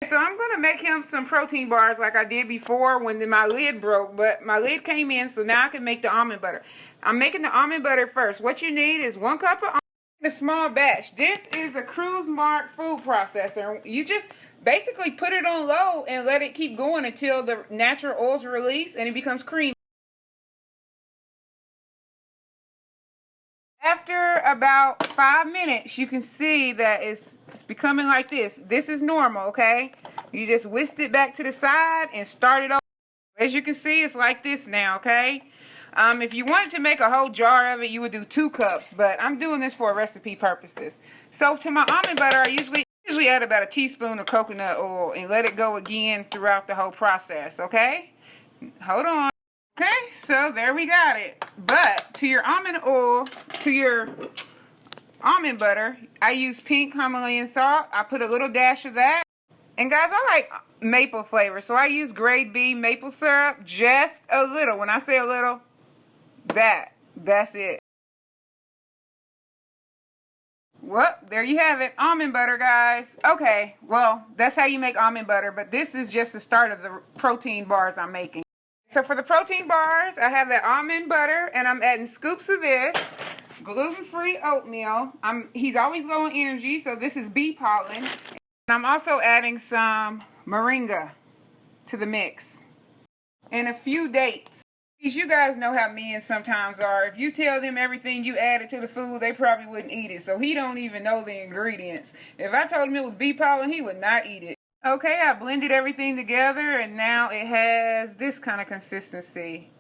So I'm going to make him some protein bars like I did before when my lid broke, but my lid came in, so now I can make the almond butter. I'm making the almond butter first. What you need is 1 cup of almond in a small batch. This is a Cruise Mark food processor. You just basically put it on low and let it keep going until the natural oils release and it becomes creamy. After about 5 minutes, you can see that it's becoming like this. This is normal, okay? You just whisk it back to the side and start it over. As you can see, it's like this now, okay? If you wanted to make a whole jar of it, you would do 2 cups, but I'm doing this for recipe purposes. So to my almond butter, I usually add about a teaspoon of coconut oil and let it go again throughout the whole process, okay? Hold on. Okay, so there we got it. But to your almond oil, to your almond butter, I use pink Himalayan salt. I put a little dash of that. And guys, I like maple flavor, so I use grade B maple syrup, just a little. When I say a little, that's it. Well, there you have it, almond butter, guys. Okay, well, that's how you make almond butter, but this is just the start of the protein bars I'm making. So for the protein bars, I have that almond butter, and I'm adding scoops of this gluten-free oatmeal. He's always low in energy, so this is bee pollen. And I'm also adding some moringa to the mix. And a few dates. You guys know how men sometimes are. If you tell them everything you added to the food, they probably wouldn't eat it. So he don't even know the ingredients. If I told him it was bee pollen, he would not eat it. Okay, I blended everything together and now it has this kind of consistency.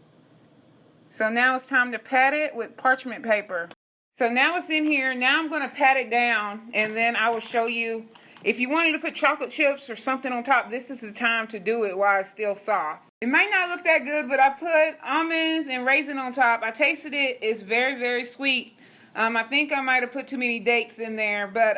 So now it's time to pat it with parchment paper. So now it's in here. Now I'm going to pat it down and then I will show you. If you wanted to put chocolate chips or something on top, this is the time to do it while it's still soft. It might not look that good, but I put almonds and raisin on top. I tasted it. It's very, very sweet. I think I might have put too many dates in there, but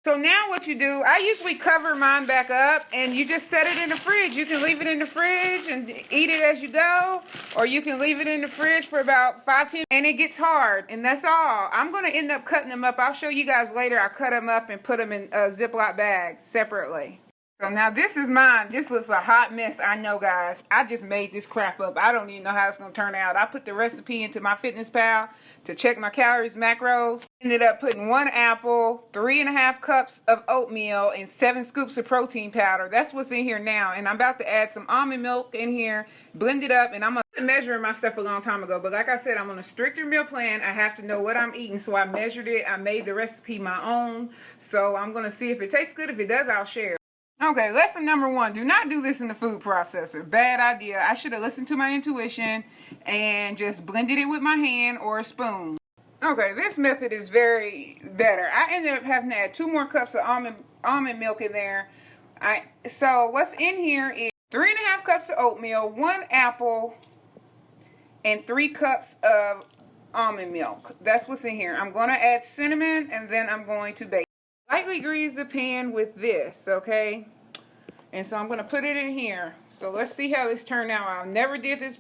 so now what you do, I usually cover mine back up and you just set it in the fridge. You can leave it in the fridge and eat it as you go, or you can leave it in the fridge for about 5-10 and it gets hard, and that's all. I'm going to end up cutting them up. I'll show you guys later. I cut them up and put them in Ziploc bags separately. So now this is mine. This looks a hot mess. I know, guys. I just made this crap up. I don't even know how it's going to turn out. I put the recipe into MyFitnessPal to check my calories, macros. Ended up putting 1 apple, 3.5 cups of oatmeal, and 7 scoops of protein powder. That's what's in here now. And I'm about to add some almond milk in here, blend it up, and I'm measuring my stuff a long time ago. But like I said, I'm on a stricter meal plan. I have to know what I'm eating. So I measured it. I made the recipe my own. So I'm going to see if it tastes good. If it does, I'll share. Okay, lesson number 1, do not do this in the food processor. Bad idea. I should have listened to my intuition and just blended it with my hand or a spoon. Okay, this method is very better. I ended up having to add 2 more cups of almond milk in there. So what's in here is 3.5 cups of oatmeal, 1 apple, and 3 cups of almond milk. That's what's in here. I'm going to add cinnamon and then I'm going to bake. Lightly grease the pan with this, okay? And so I'm going to put it in here. So let's see how this turned out. I never did this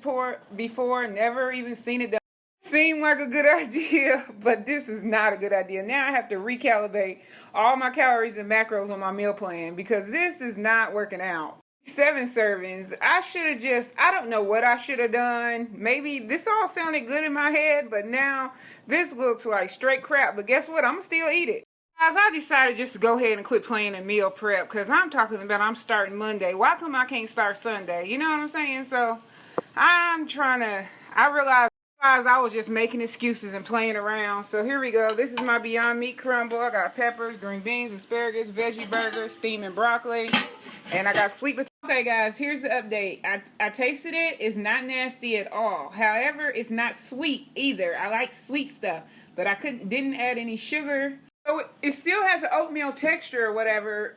before, never even seen it done. Seemed like a good idea, but this is not a good idea. Now I have to recalibrate all my calories and macros on my meal plan because this is not working out. 7 servings. I don't know what I should have done. Maybe this all sounded good in my head, but now this looks like straight crap. But guess what? I'm going to still eat it. Guys, I decided just to go ahead and quit playing in meal prep because I'm talking about I'm starting Monday. Why come I can't start Sunday? You know what I'm saying? So I realized I was just making excuses and playing around. So here we go. This is my Beyond Meat crumble. I got peppers, green beans, asparagus, veggie burgers, steaming broccoli, and I got sweet potatoes. Okay, guys, here's the update. I tasted it. It's not nasty at all. However, it's not sweet either. I like sweet stuff, but I didn't add any sugar. So it still has an oatmeal texture or whatever.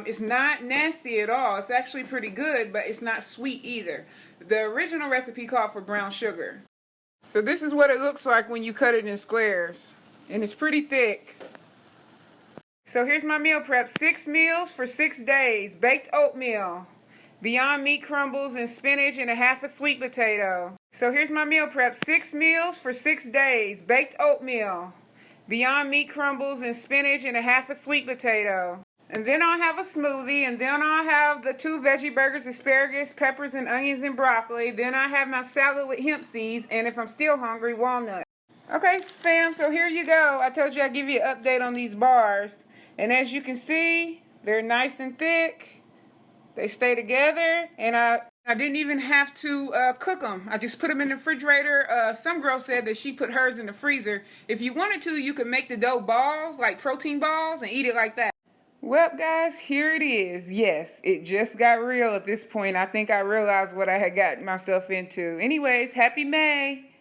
It's not nasty at all. It's actually pretty good, but it's not sweet either. The original recipe called for brown sugar. So this is what it looks like when you cut it in squares. And it's pretty thick. So here's my meal prep. 6 meals for 6 days. Baked oatmeal, Beyond Meat crumbles and spinach and a half a sweet potato. So here's my meal prep. 6 meals for 6 days. Baked oatmeal, Beyond Meat crumbles and spinach and a half a sweet potato. And then I'll have a smoothie, and then I'll have the 2 veggie burgers, asparagus, peppers, and onions and broccoli. Then I have my salad with hemp seeds, and if I'm still hungry, walnuts. Okay, fam, so here you go. I told you I'd give you an update on these bars. And as you can see, they're nice and thick. They stay together, and I didn't even have to cook them. I just put them in the refrigerator. Some girl said that she put hers in the freezer. If you wanted to, you could make the dough balls, like protein balls, and eat it like that. Well, guys, here it is. Yes, it just got real at this point. I think I realized what I had gotten myself into. Anyways, happy May.